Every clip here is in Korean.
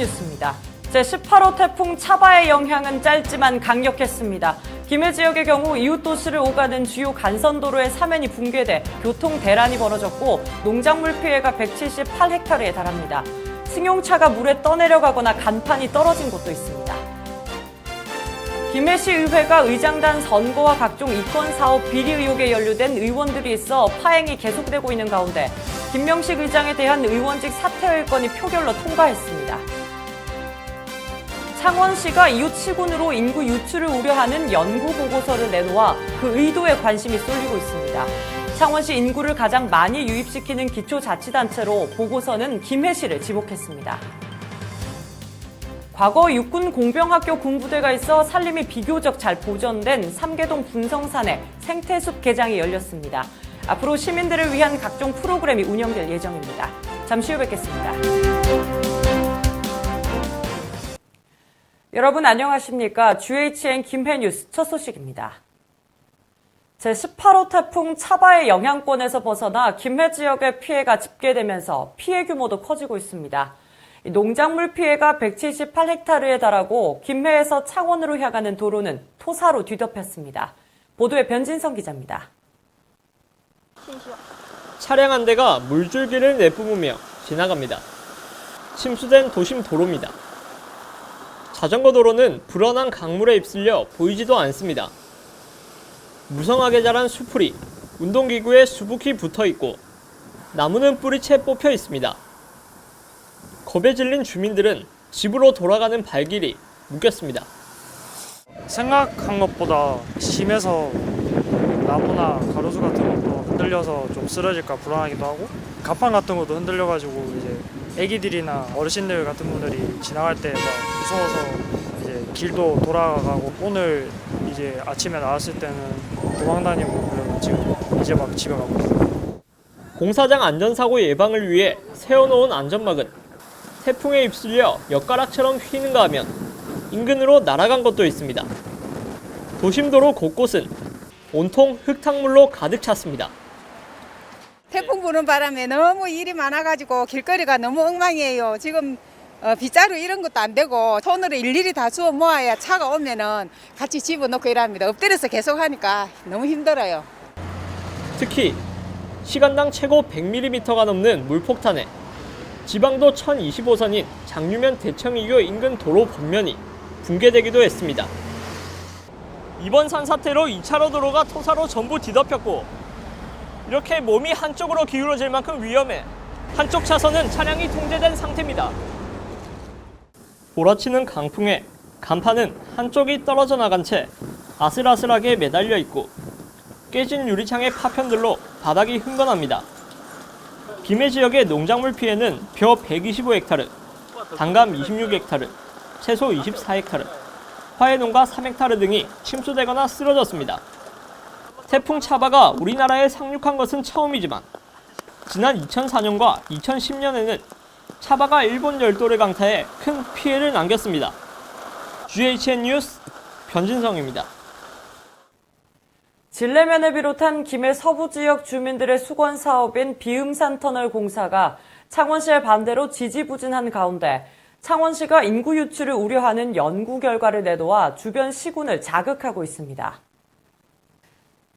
뉴스입니다. 제18호 태풍 차바의 영향은 짧지만 강력했습니다. 김해 지역의 경우 이웃 도시를 오가는 주요 간선도로의 사면이 붕괴돼 교통 대란이 벌어졌고 농작물 피해가 178헥타르에 달합니다. 승용차가 물에 떠내려가거나 간판이 떨어진 곳도 있습니다. 김해시의회가 의장단 선거와 각종 이권사업 비리 의혹에 연루된 의원들이 있어 파행이 계속되고 있는 가운데 김명식 의장에 대한 의원직 사퇴 의건이 표결로 통과했습니다. 창원시가 이웃 시군으로 인구 유출을 우려하는 연구 보고서를 내놓아 그 의도에 관심이 쏠리고 있습니다. 창원시 인구를 가장 많이 유입시키는 기초자치단체로 보고서는 김해시를 지목했습니다. 과거 육군 공병학교 군부대가 있어 산림이 비교적 잘 보존된 삼계동 분성산에 생태숲 개장이 열렸습니다. 앞으로 시민들을 위한 각종 프로그램이 운영될 예정입니다. 잠시 후 뵙겠습니다. 여러분 안녕하십니까? GHN 김해 뉴스 첫 소식입니다. 제18호 태풍 차바의 영향권에서 벗어나 김해 지역의 피해가 집계되면서 피해 규모도 커지고 있습니다. 농작물 피해가 178헥타르에 달하고 김해에서 창원으로 향하는 도로는 토사로 뒤덮였습니다. 보도에 변진성 기자입니다. 차량 한 대가 물줄기를 내뿜으며 지나갑니다. 침수된 도심 도로입니다. 자전거 도로는 불어난 강물에 휩쓸려 보이지도 않습니다. 무성하게 자란 수풀이 운동기구에 수북히 붙어있고 나무는 뿌리채 뽑혀 있습니다. 겁에 질린 주민들은 집으로 돌아가는 발길이 묶였습니다. 생각한 것보다 심해서 나무나 가로수 같은 것도 흔들려서 좀 쓰러질까 불안하기도 하고 가판 같은 것도 흔들려가지고 이제 애기들이나 어르신들 같은 분들이 지나갈 때 막 무서워서 이제 길도 돌아가고 오늘 이제 아침에 나왔을 때는 도망 다니고 그래서 지금 이제 막 집에 가고 있어요. 공사장 안전사고 예방을 위해 세워놓은 안전막은 태풍에 휩쓸려 엿가락처럼 휘는가 하면 인근으로 날아간 것도 있습니다. 도심도로 곳곳은 온통 흙탕물로 가득 찼습니다. 태풍 부는 바람에 너무 일이 많아가지고 길거리가 너무 엉망이에요. 지금 빗자루 이런 것도 안 되고 손으로 일일이 다 주워 모아야 차가 오면은 같이 집어넣고 이랍니다. 엎드려서 계속 하니까 너무 힘들어요. 특히 시간당 최고 100mm가 넘는 물폭탄에 지방도 1025선인 장유면 대청이교 인근 도로 겉면이 붕괴되기도 했습니다. 이번 산사태로 2차로 도로가 토사로 전부 뒤덮였고 이렇게 몸이 한쪽으로 기울어질 만큼 위험해 한쪽 차선은 차량이 통제된 상태입니다. 몰아치는 강풍에 간판은 한쪽이 떨어져 나간 채 아슬아슬하게 매달려 있고 깨진 유리창의 파편들로 바닥이 흥건합니다. 김해 지역의 농작물 피해는 벼 125헥타르, 단감 26헥타르, 채소 24헥타르, 화훼농가 3헥타르 등이 침수되거나 쓰러졌습니다. 태풍 차바가 우리나라에 상륙한 것은 처음이지만 지난 2004년과 2010년에는 차바가 일본 열도를 강타해 큰 피해를 남겼습니다. GHN 뉴스 변진성입니다. 진례면을 비롯한 김해 서부 지역 주민들의 수건 사업인 비음산 터널 공사가 창원시의 반대로 지지부진한 가운데 창원시가 인구 유출을 우려하는 연구 결과를 내놓아 주변 시군을 자극하고 있습니다.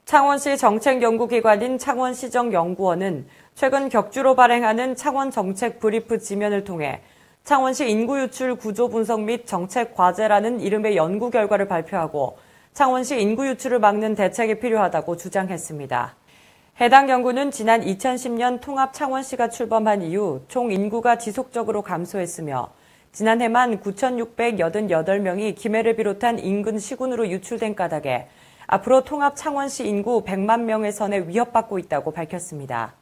창원시 정책연구기관인 창원시정연구원은 최근 격주로 발행하는 창원 정책 브리프 지면을 통해 창원시 인구 유출 구조 분석 및 정책 과제라는 이름의 연구 결과를 발표하고 창원시 인구 유출을 막는 대책이 필요하다고 주장했습니다. 해당 연구는 지난 2010년 통합 창원시가 출범한 이후 총 인구가 지속적으로 감소했으며 지난해만 9,688명이 김해를 비롯한 인근 시군으로 유출된 까닭에 앞으로 통합 창원시 인구 100만 명의 선에 위협받고 있다고 밝혔습니다.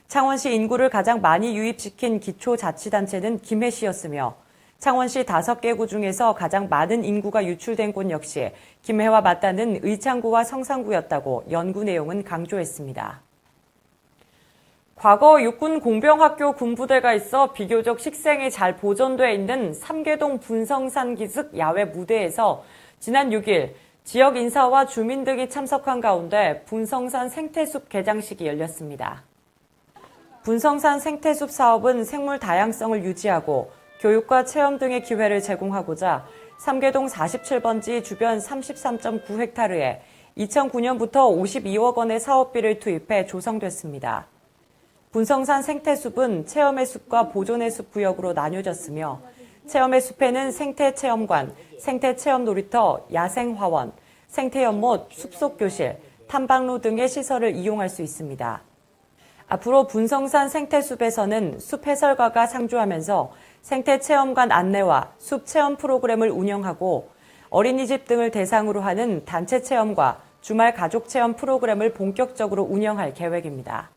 창원시 인구를 가장 많이 유입시킨 기초자치단체는 김해시였으며 창원시 5개 구 중에서 가장 많은 인구가 유출된 곳 역시 김해와 맞닿는 의창구와 성산구였다고 연구 내용은 강조했습니다. 과거 육군 공병학교 군부대가 있어 비교적 식생이 잘 보존돼 있는 삼계동 분성산 기슭 야외 무대에서 지난 6일 지역 인사와 주민 등이 참석한 가운데 분성산 생태숲 개장식이 열렸습니다. 분성산 생태숲 사업은 생물 다양성을 유지하고 교육과 체험 등의 기회를 제공하고자 삼계동 47번지 주변 33.9헥타르에 2009년부터 52억 원의 사업비를 투입해 조성됐습니다. 분성산 생태숲은 체험의 숲과 보존의 숲 구역으로 나뉘어졌으며 체험의 숲에는 생태체험관, 생태체험 놀이터, 야생화원, 생태연못, 숲속교실, 탐방로 등의 시설을 이용할 수 있습니다. 앞으로 분성산 생태숲에서는 숲 해설가가 상주하면서 생태체험관 안내와 숲 체험 프로그램을 운영하고 어린이집 등을 대상으로 하는 단체 체험과 주말 가족 체험 프로그램을 본격적으로 운영할 계획입니다.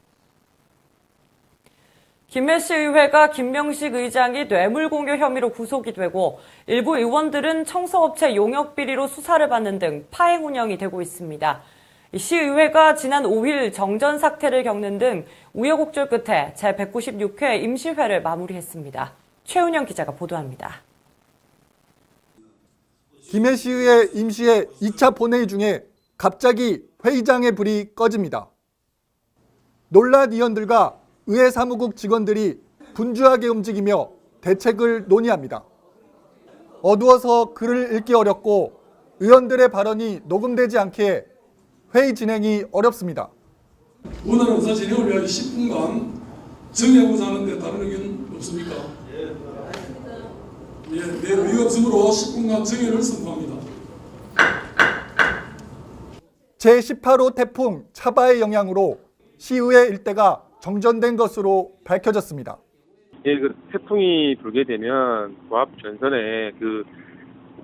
김해시의회가 김명식 의장이 뇌물공여 혐의로 구속이 되고 일부 의원들은 청소업체 용역비리로 수사를 받는 등 파행 운영이 되고 있습니다. 시의회가 지난 5일 정전 사태를 겪는 등 우여곡절 끝에 제196회 임시회를 마무리했습니다. 최은영 기자가 보도합니다. 김해시의회 임시회 2차 본회의 중에 갑자기 회의장의 불이 꺼집니다. 논란 의원들과 의회 사무국 직원들이 분주하게 움직이며 대책을 논의합니다. 어두워서 글을 읽기 어렵고 의원들의 발언이 녹음되지 않기에 회의 진행이 어렵습니다. 원하는 의사 진행을 위하여 10분간 정리하고자 하는데 다른 의견 없습니까? 예, 네, 의의 없으므로 10분간 정의를 선포합니다. 제18호 태풍 차바의 영향으로 시의회 일대가 정전된 것으로 밝혀졌습니다. 예, 그 태풍이 불게 되면 고압 전선에 그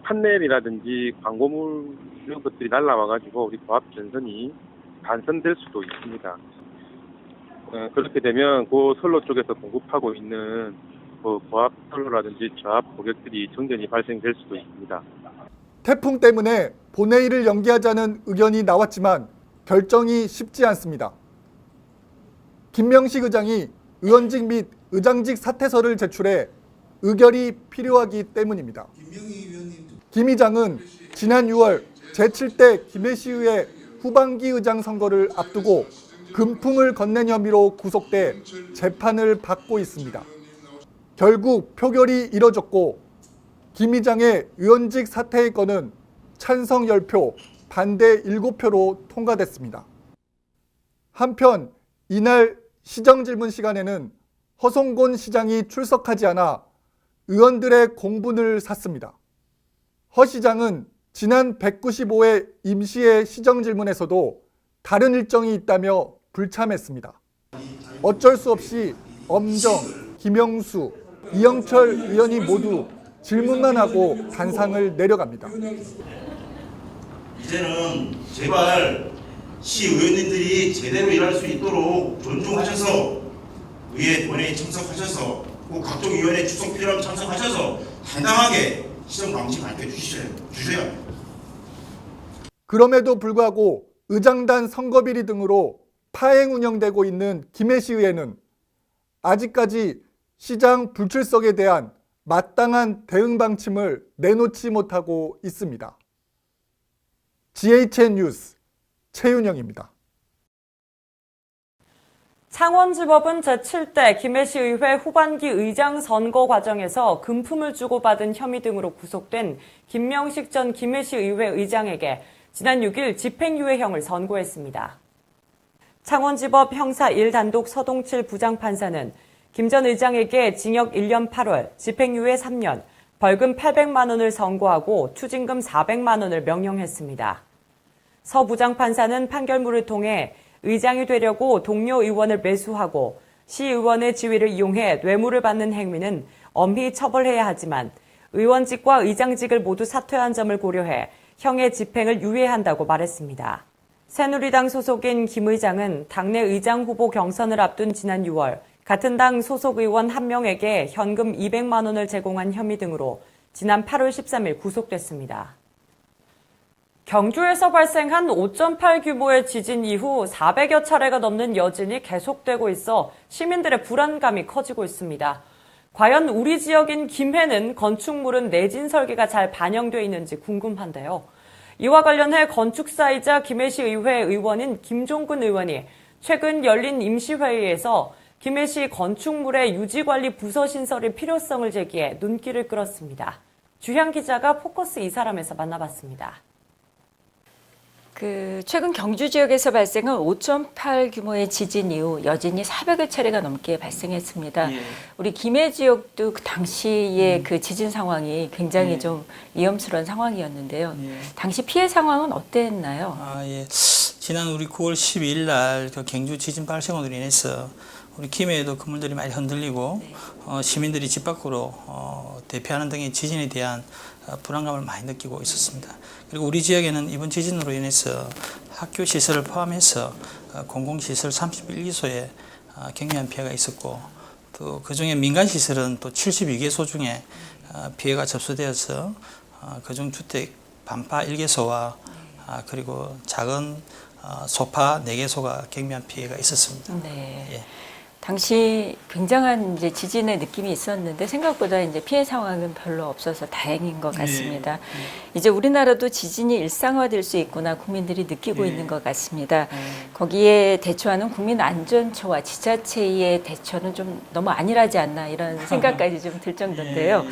판넬이라든지 광고물 이런 것들이 날라와가지고 우리 고압 전선이 단선될 수도 있습니다. 그렇게 되면 그 선로 쪽에서 공급하고 있는 그 고압 선로라든지 저압 고객들이 정전이 발생될 수도 있습니다. 태풍 때문에 본회의를 연기하자는 의견이 나왔지만 결정이 쉽지 않습니다. 김명식 의장이 의원직 및 의장직 사퇴서를 제출해 의결이 필요하기 때문입니다. 김 의장은 지난 6월 제7대 김해시의회 후반기 의장 선거를 앞두고 금품을 건넨 혐의로 구속돼 재판을 받고 있습니다. 결국 표결이 이뤄졌고 김 의장의 의원직 사퇴의 건은 찬성 10표, 반대 7표로 통과됐습니다. 한편 이날 시정질문 시간에는 허성곤 시장이 출석하지 않아 의원들의 공분을 샀습니다. 허 시장은 지난 195회 임시회 시정질문에서도 다른 일정이 있다며 불참했습니다. 어쩔 수 없이 엄정, 김영수, 이영철 의원이 모두 질문만 하고 단상을 내려갑니다. 이제는 제발 시의원님들이 제대로 일할 수 있도록 존중하셔서 의회 본회의 참석하셔서 꼭 각종 위원회 출석 필요하면 참석하셔서 당당하게 시정 방침 밝혀주셔야 합니다. 그럼에도 불구하고 의장단 선거비리 등으로 파행 운영되고 있는 김해시의회는 아직까지 시장 불출석에 대한 마땅한 대응 방침을 내놓지 못하고 있습니다. GHN 뉴스 최윤영입니다. 창원지법은 제7대 김해시의회 후반기 의장 선거 과정에서 금품을 주고받은 혐의 등으로 구속된 김명식 전 김해시의회 의장에게 지난 6일 집행유예형을 선고했습니다. 창원지법 형사 1단독 서동칠 부장판사는 김 전 의장에게 징역 1년 8월, 집행유예 3년, 벌금 800만 원을 선고하고 추징금 400만 원을 명령했습니다. 서 부장판사는 판결문을 통해 의장이 되려고 동료 의원을 매수하고 시의원의 지위를 이용해 뇌물을 받는 행위는 엄히 처벌해야 하지만 의원직과 의장직을 모두 사퇴한 점을 고려해 형의 집행을 유예한다고 말했습니다. 새누리당 소속인 김 의장은 당내 의장 후보 경선을 앞둔 지난 6월 같은 당 소속 의원 한 명에게 현금 200만 원을 제공한 혐의 등으로 지난 8월 13일 구속됐습니다. 경주에서 발생한 5.8 규모의 지진 이후 400여 차례가 넘는 여진이 계속되고 있어 시민들의 불안감이 커지고 있습니다. 과연 우리 지역인 김해는 건축물은 내진 설계가 잘 반영돼 있는지 궁금한데요. 이와 관련해 건축사이자 김해시의회 의원인 김종근 의원이 최근 열린 임시회의에서 김해시 건축물의 유지관리 부서 신설의 필요성을 제기해 눈길을 끌었습니다. 주향 기자가 포커스 이 사람에서 만나봤습니다. 최근 경주 지역에서 발생한 5.8 규모의 지진 이후 여진이 400여 차례가 넘게 발생했습니다. 우리 김해 지역도 그 당시의 그 지진 상황이 굉장히 좀 위험스러운 상황이었는데요. 당시 피해 상황은 어땠나요? 지난 우리 9월 12일 날 그 경주 지진 발생으로 인해서 우리 김해에도 건물들이 많이 흔들리고 시민들이 집 밖으로 대피하는 등의 지진에 대한 불안감을 많이 느끼고 있었습니다. 그리고 우리 지역에는 이번 지진으로 인해서 학교 시설을 포함해서 공공시설 31개소에 경미한 피해가 있었고 또 그중에 민간시설은 또 72개소 중에 피해가 접수되어서 그중 주택 반파 1개소와 그리고 작은 소파 4개소가 경미한 피해가 있었습니다. 네. 예. 당시 굉장한 이제 지진의 느낌이 있었는데 생각보다 이제 피해 상황은 별로 없어서 다행인 것 같습니다. 이제 우리나라도 지진이 일상화될 수 있구나 국민들이 느끼고 있는 것 같습니다. 거기에 대처하는 국민안전처와 지자체의 대처는 좀 너무 안일하지 않나 이런 생각까지 좀 들 정도인데요.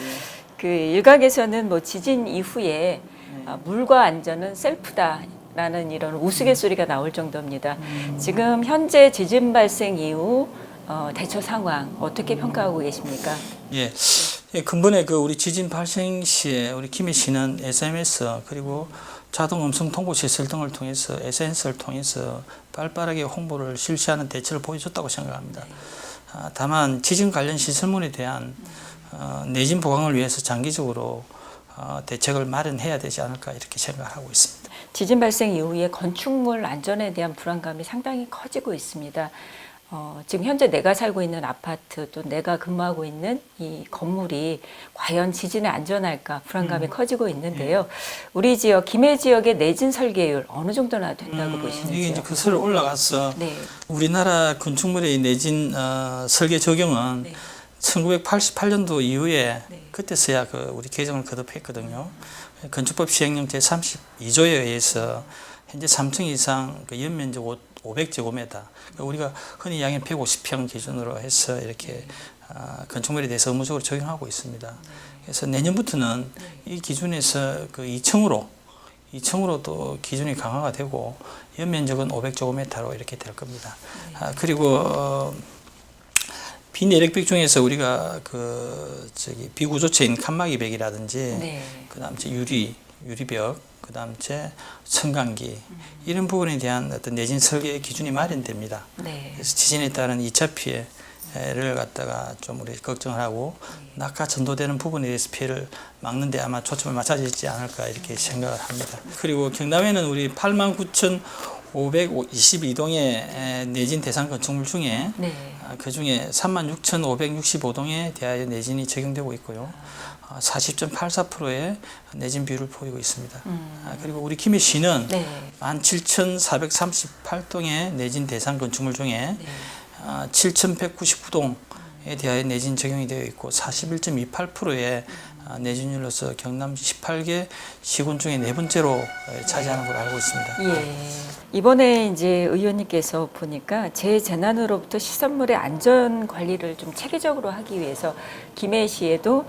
그 일각에서는 뭐 지진 이후에 물과 안전은 셀프다. 라는 이런 우스갯소리가 나올 정도입니다. 지금 현재 지진 발생 이후 대처 상황 어떻게 평가하고 계십니까? 근본에 그 우리 지진 발생 시에 우리 김해시는 SMS 그리고 자동 음성 통보 시설 등을 통해서 SNS를 통해서 빠르게 홍보를 실시하는 대처를 보여줬다고 생각합니다. 다만 지진 관련 시설물에 대한 내진 보강을 위해서 장기적으로 대책을 마련해야 되지 않을까 이렇게 생각하고 있습니다. 지진 발생 이후에 건축물 안전에 대한 불안감이 상당히 커지고 있습니다. 지금 현재 내가 살고 있는 아파트 또 내가 근무하고 있는 이 건물이 과연 지진에 안전할까 불안감이 커지고 있는데요. 우리 지역 김해 지역의 내진 설계율 어느 정도나 된다고 보시는지요? 이게 이제 거슬러 올라가서 우리나라 건축물의 내진 설계 적용은 1988년도 이후에 그때서야 우리 개정을 거듭했거든요. 건축법 시행령 제32조에 의해서 현재 3층 이상 연면적 500제곱미터, 우리가 흔히 양의 150평 기준으로 해서 이렇게 건축물에 대해서 의무적으로 적용하고 있습니다. 그래서 내년부터는 이 기준에서 2층으로 또 기준이 강화가 되고 연면적은 500제곱미터로 이렇게 될 겁니다. 그리고 비내력벽 중에서 우리가 비구조체인 칸막이벽이라든지 그다음 유리벽, 그다음 청강기 이런 부분에 대한 어떤 내진 설계 기준이 마련됩니다. 그래서 지진에 따른 2차 피해를 갖다가 좀 우리 걱정을 하고 낙하 전도되는 부분에 대해서 피해를 막는 데 아마 초점을 맞춰지지 않을까 이렇게 생각을 합니다. 그리고 경남에는 우리 89,522동의 내진 대상 건축물 중에 그중에 36,565동에 대하여 내진이 적용되고 있고요. 40.84%의 내진 비율을 보이고 있습니다. 그리고 우리 김해시는 17,438동의 내진 대상 건축물 중에 7,199동에 대하여 내진 적용이 되어 있고 41.28%의 내진율로서 경남 18개 시군 중에 4번째로 차지하는 걸로 알고 있습니다. 이번에 이제 의원님께서 보니까 재재난으로부터 시설물의 안전 관리를 좀 체계적으로 하기 위해서 김해시에도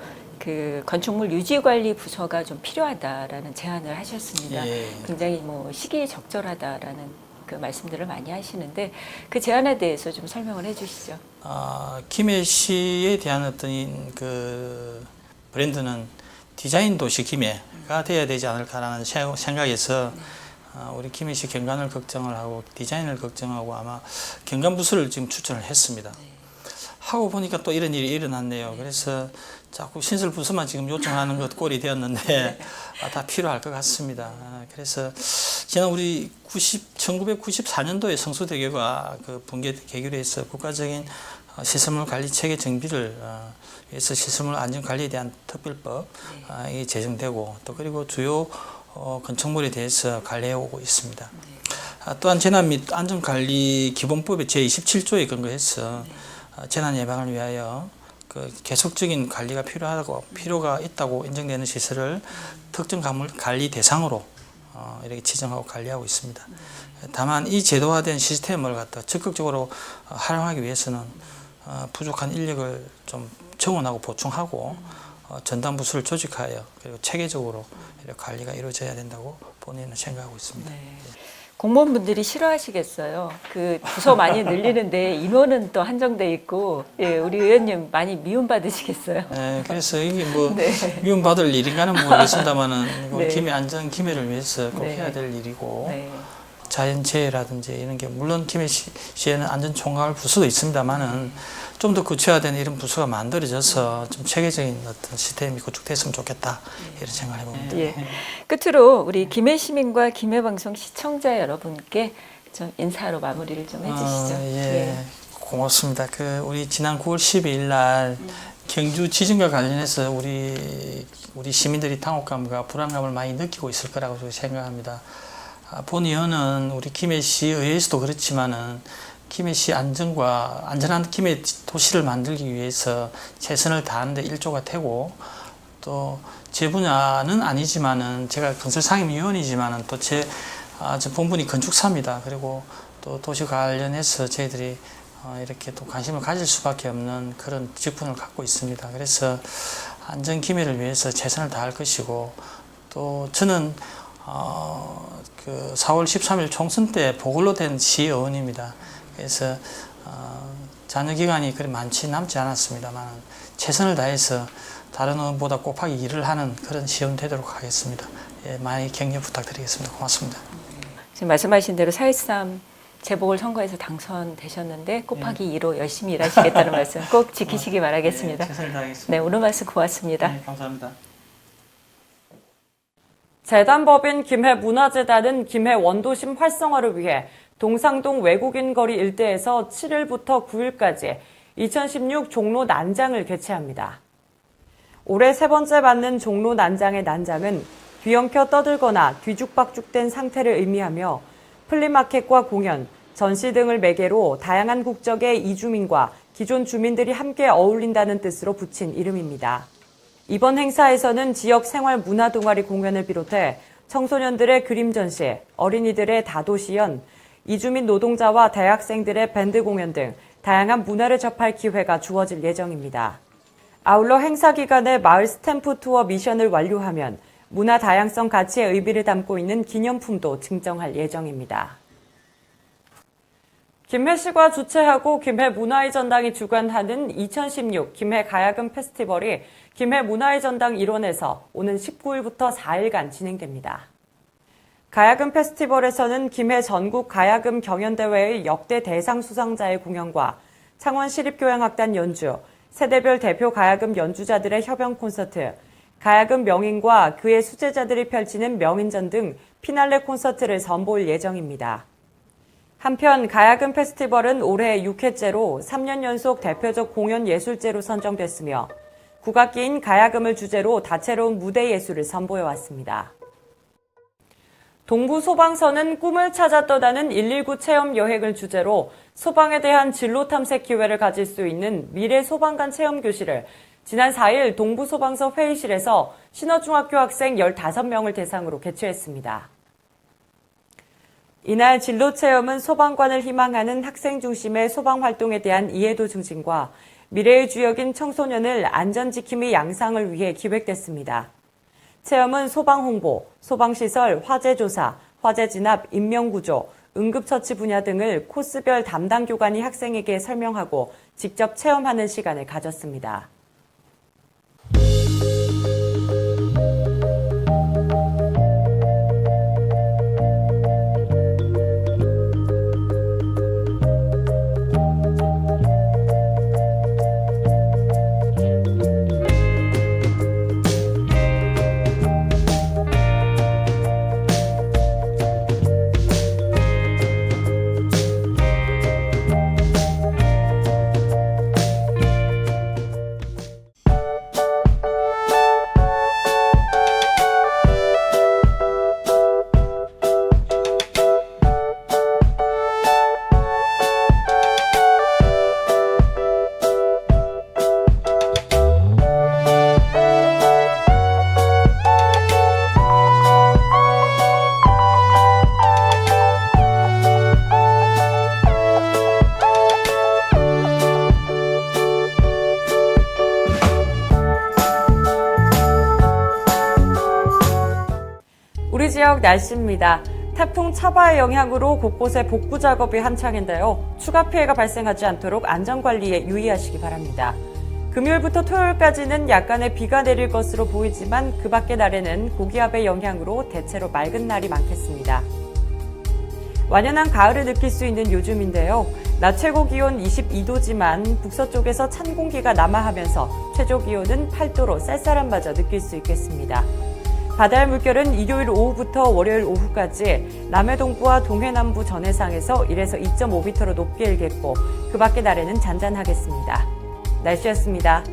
건축물 유지관리 부서가 좀 필요하다라는 제안을 하셨습니다. 굉장히 시기적절하다라는 그 말씀들을 많이 하시는데 그 제안에 대해서 좀 설명을 해주시죠. 김해시에 대한 어떤 브랜드는 디자인 도시 김해가 되어야 되지 않을까라는 생각에서 우리 김해시 경관을 걱정을 하고 디자인을 걱정하고 아마 경관부서를 지금 추천을 했습니다. 하고 보니까 또 이런 일이 일어났네요. 그래서 자꾸 신설부서만 지금 요청하는 것 꼴이 되었는데 다 필요할 것 같습니다. 그래서 지난 우리 1994년도에 성수대교가 붕괴 계기로 해서 국가적인 시설물 관리 체계 정비를 위해서 시설물 안전 관리에 대한 특별법 이 제정되고 또 그리고 주요 건축물에 대해서 관리해 오고 있습니다. 또한 재난 및 안전관리 기본법의 제27조에 근거해서 재난 예방을 위하여 계속적인 관리가 필요가 있다고 인정되는 시설을 특정 건물 관리 대상으로 이렇게 지정하고 관리하고 있습니다. 다만 이 제도화된 시스템을 적극적으로 활용하기 위해서는 부족한 인력을 좀 정원하고 보충하고 전담 부서를 조직하여 그리고 체계적으로 이렇게 관리가 이루어져야 된다고 본인은 생각하고 있습니다. 공무원분들이 싫어하시겠어요. 그 부서 많이 늘리는데 인원은 또 한정돼 있고, 예, 우리 의원님 많이 미움받으시겠어요. 네, 그래서 이게 뭐 네. 미움받을 일인가는 모르겠습니다만은 이거 네. 김해 안전 기회를 위해서 꼭 네. 해야 될 일이고 네. 자연재해라든지 이런 게 물론 김해시에는 안전총괄 부서도 있습니다만은 좀 더 구체화된 이런 부서가 만들어져서 좀 체계적인 어떤 시스템이 구축됐으면 좋겠다 이런 생각을 해봅니다. 예. 끝으로 우리 김해 시민과 김해 방송 시청자 여러분께 좀 인사로 마무리를 좀 해주시죠. 예. 고맙습니다. 우리 지난 9월 12일 날 경주 지진과 관련해서 우리 시민들이 당혹감과 불안감을 많이 느끼고 있을 거라고 저는 생각합니다. 본 의원은 우리 김해시 의회에서도 그렇지만은 김해시 안전한 김해 도시를 만들기 위해서 최선을 다하는데 일조가 되고 또 제 분야는 아니지만은 제가 건설상임위원이지만은 또 제 본분이 건축사입니다. 그리고 또 도시 관련해서 저희들이 이렇게 또 관심을 가질 수밖에 없는 그런 직분을 갖고 있습니다. 그래서 안전 김해를 위해서 최선을 다할 것이고 또 저는 그 4월 13일 총선 때 보궐로 된 시의원입니다. 그래서 잔여 기간이 그리 남지 않았습니다만 최선을 다해서 다른 의원보다 곱하기 2를 하는 그런 시의원 되도록 하겠습니다. 예, 많이 격려 부탁드리겠습니다. 고맙습니다. 지금 말씀하신 대로 4.13 재보궐선거에서 당선되셨는데 곱하기 2로 열심히 일하시겠다는 말씀 꼭 지키시기 바라겠습니다. 최선을 다하겠습니다. 네, 오늘 말씀 고맙습니다. 네, 감사합니다. 재단법인 김해문화재단은 김해 원도심 활성화를 위해 동상동 외국인 거리 일대에서 7일부터 9일까지 2016 종로 난장을 개최합니다. 올해 세 번째 맞는 종로 난장의 난장은 뒤엉켜 떠들거나 뒤죽박죽된 상태를 의미하며 플리마켓과 공연, 전시 등을 매개로 다양한 국적의 이주민과 기존 주민들이 함께 어울린다는 뜻으로 붙인 이름입니다. 이번 행사에서는 지역 생활 문화 동아리 공연을 비롯해 청소년들의 그림 전시, 어린이들의 다도시연, 이주민 노동자와 대학생들의 밴드 공연 등 다양한 문화를 접할 기회가 주어질 예정입니다. 아울러 행사 기간에 마을 스탬프 투어 미션을 완료하면 문화 다양성 가치의 의미를 담고 있는 기념품도 증정할 예정입니다. 김해시가 주최하고 김해문화의 전당이 주관하는 2016 김해 가야금 페스티벌이 김해문화의 전당 일원에서 오는 19일부터 4일간 진행됩니다. 가야금 페스티벌에서는 김해 전국 가야금 경연대회의 역대 대상 수상자의 공연과 창원시립교향악단 연주, 세대별 대표 가야금 연주자들의 협연 콘서트, 가야금 명인과 그의 수제자들이 펼치는 명인전 등 피날레 콘서트를 선보일 예정입니다. 한편 가야금 페스티벌은 올해 6회째로 3년 연속 대표적 공연 예술제로 선정됐으며 국악기인 가야금을 주제로 다채로운 무대 예술을 선보여왔습니다. 동부소방서는 꿈을 찾아 떠나는 119 체험 여행을 주제로 소방에 대한 진로 탐색 기회를 가질 수 있는 미래 소방관 체험 교실을 지난 4일 동부소방서 회의실에서 신어중학교 학생 15명을 대상으로 개최했습니다. 이날 진로 체험은 소방관을 희망하는 학생 중심의 소방 활동에 대한 이해도 증진과 미래의 주역인 청소년을 안전지킴이 양상을 위해 기획됐습니다. 체험은 소방 홍보, 소방시설, 화재 조사, 화재 진압, 인명구조, 응급처치 분야 등을 코스별 담당 교관이 학생에게 설명하고 직접 체험하는 시간을 가졌습니다. 날씨입니다. 태풍 차바의 영향으로 곳곳에 복구 작업이 한창인데요. 추가 피해가 발생하지 않도록 안전관리에 유의하시기 바랍니다. 금요일부터 토요일까지는 약간의 비가 내릴 것으로 보이지만 그 밖의 날에는 고기압의 영향으로 대체로 맑은 날이 많겠습니다. 완연한 가을을 느낄 수 있는 요즘인데요. 낮 최고 기온 22도지만 북서쪽에서 찬 공기가 남하하면서 최저 기온은 8도로 쌀쌀함마저 느낄 수 있겠습니다. 바다의 물결은 일요일 오후부터 월요일 오후까지 남해 동부와 동해 남부 전해상에서 1에서 2.5m로 높게 일겠고 그 밖의 날에는 잔잔하겠습니다. 날씨였습니다.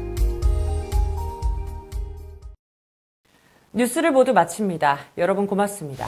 뉴스를 모두 마칩니다. 여러분 고맙습니다.